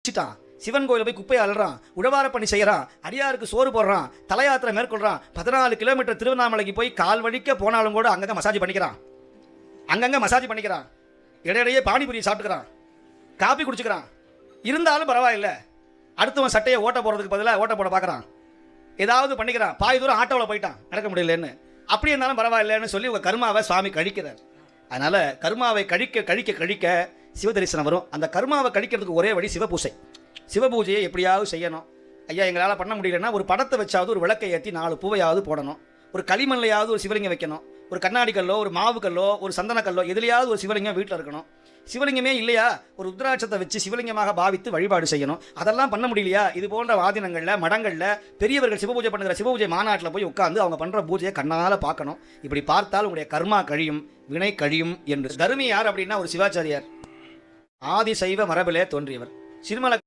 வச்சுட்டான். சிவன் கோயில போய் குப்பையை அள்ளுறான், உழவார பணி செய்யறான், அடியாருக்கு சோறு போடுறான், தலையாத்திரை மேற்கொள்றான். 14 கிலோமீட்டர் திருவண்ணாமலைக்கு போய் கால் வலிக்க போனாலும் கூட அங்கங்க மசாஜ் பண்ணிக்கிறான். இடையிடையே பானிபூரி சாப்பிட்டுக்கிறான், காப்பி குடிச்சுக்கிறான். இருந்தாலும் பரவாயில்லை, அடுத்தவன் சட்டையை ஓட்ட போறதுக்கு பதிலாக ஓட்ட போட பார்க்குறான், ஏதாவது பண்ணிக்கிறான். பாதி தூரம் ஆட்டோவில் போயிட்டான், நடக்க முடியலன்னு. அப்படி இருந்தாலும் பரவாயில்லைன்னு சொல்லி உங்கள் கர்மாவை சுவாமி கழிக்கிறார். அதனால் கர்மாவை கழிக்க கழிக்க கழிக்க சிவ தரிசனம் வரும். அந்த கர்மாவை கழிக்கிறதுக்கு ஒரே வழி சிவபூசை. சிவபூஜையை எப்படியாவது செய்யணும். ஐயா எங்களால் பண்ண முடியலன்னா ஒரு படத்தை வச்சாவது, ஒரு விளக்கை ஏற்றி 4 பூவையாவது போடணும், ஒரு களிமண்லையாவது ஒரு சிவலிங்கம் வைக்கணும், ஒரு கண்ணாடி கல்லோ ஒரு மாவு கல்லோ ஒரு சந்தன கல்லோ எதுலையாவது ஒரு சிவலிங்கம் வீட்டில் இருக்கணும். சிவலிங்கமே இல்லையா, ஒரு ருத்ராட்சத்தை வச்சு சிவலிங்கமாக பாவித்து வழிபாடு செய்யணும். அதெல்லாம் பண்ண முடியலையா, இது போன்ற வாதினங்களில் மடங்களில் பெரியவர்கள் சிவபூஜை பண்ணுற சிவபூஜை மாநாட்டில் போய் உட்காந்து அவங்க பண்ணுற பூஜையை கண்ணால் பார்க்கணும். இப்படி பார்த்தால் உங்களுடைய கர்மா கழியும், வினை கழியும் என்று. தருமி யார் அப்படின்னா ஒரு சிவாச்சாரியார், ஆதி சைவ மரபிலே தோன்றியவர். சிறுமலை